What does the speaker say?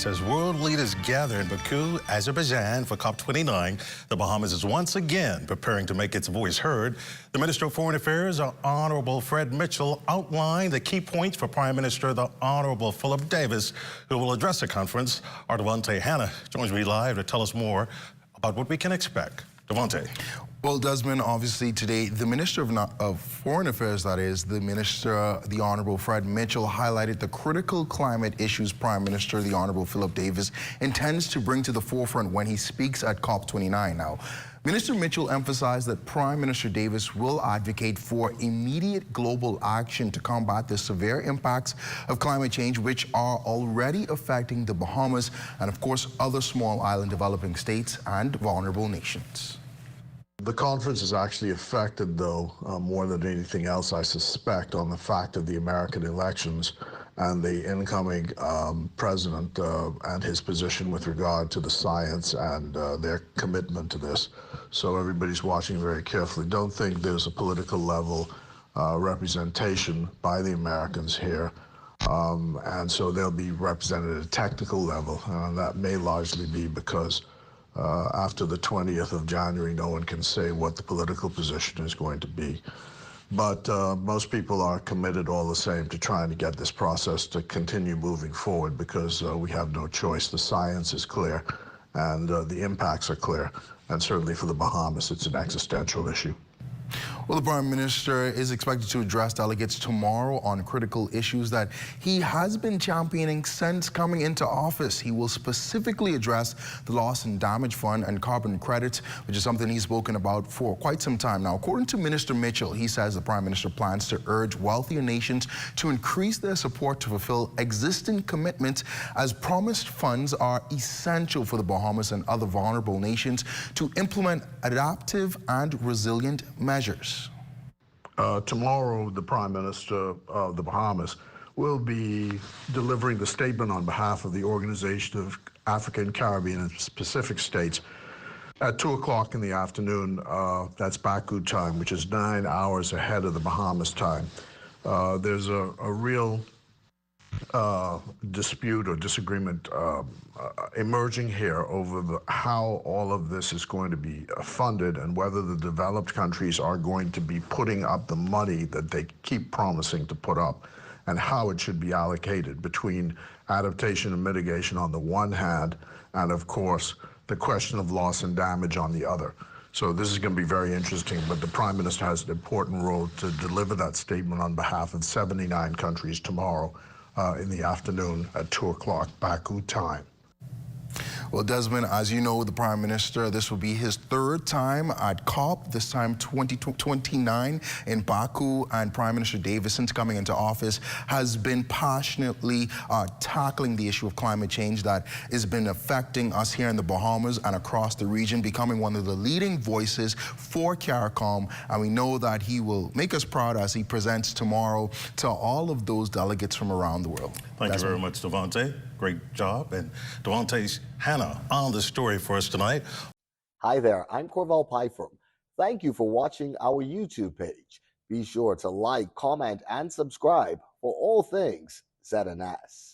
Bahamas. As world leaders gather in Baku, Azerbaijan for COP29, the Bahamas is once again preparing to make its voice heard. The Minister of Foreign Affairs, Honorable Fred Mitchell, outlined the key points for Prime Minister the Honorable Philip Davis, who will address the conference. Our Devontae Hanna joins me live to tell us more about what we can expect. Devontae. Well, Desmond, obviously today, the Minister of Foreign Affairs, that is, the Minister, the Honorable Fred Mitchell, highlighted the critical climate issues Prime Minister, the Honorable Philip Davis, intends to bring to the forefront when he speaks at COP29 now. Minister Mitchell emphasized that Prime Minister Davis will advocate for immediate global action to combat the severe impacts of climate change, which are already affecting the Bahamas and, of course, other small island developing states and vulnerable nations. The conference is actually affected, though, more than anything else, I suspect, on the fact of the American elections and the incoming president and his position with regard to the science and their commitment to this. So everybody's watching very carefully. Don't think there's a political level representation by the Americans here. And so they'll be represented at a technical level. That may largely be because after the 20th of January, no one can say what the political position is going to be. But most people are committed all the same to trying to get this process to continue moving forward because we have no choice. The science is clear and the impacts are clear. And certainly for the Bahamas, it's an existential issue. Well, the Prime Minister is expected to address delegates tomorrow on critical issues that he has been championing since coming into office. He will specifically address the loss and damage fund and carbon credits, which is something he's spoken about for quite some time now. According to Minister Mitchell, he says the Prime Minister plans to urge wealthier nations to increase their support to fulfill existing commitments, as promised funds are essential for the Bahamas and other vulnerable nations to implement adaptive and resilient measures. Tomorrow, the Prime Minister of the Bahamas will be delivering the statement on behalf of the Organization of African, Caribbean, and Pacific States at 2 o'clock in the afternoon. That's Baku time, which is 9 hours ahead of the Bahamas time. There's a real dispute or disagreement emerging here over how all of this is going to be funded and whether the developed countries are going to be putting up the money that they keep promising to put up, and how it should be allocated between adaptation and mitigation on the one hand and, of course, the question of loss and damage on the other. So this is going to be very interesting, but the Prime Minister has an important role to deliver that statement on behalf of 79 countries tomorrow in the afternoon at 2 o'clock Baku time. Well, Desmond, as you know, the Prime Minister, this will be his third time at COP, this time 2029 in Baku, and Prime Minister Davis, since coming into office, has been passionately tackling the issue of climate change that has been affecting us here in the Bahamas and across the region, becoming one of the leading voices for CARICOM, and we know that he will make us proud as he presents tomorrow to all of those delegates from around the world. Thank you very much, Devontae. Great job. And Devontae's Hannah on the story for us tonight. Hi there, I'm Corval Pyfrom. Thank you for watching our YouTube page. Be sure to like, comment, and subscribe for all things ZNS.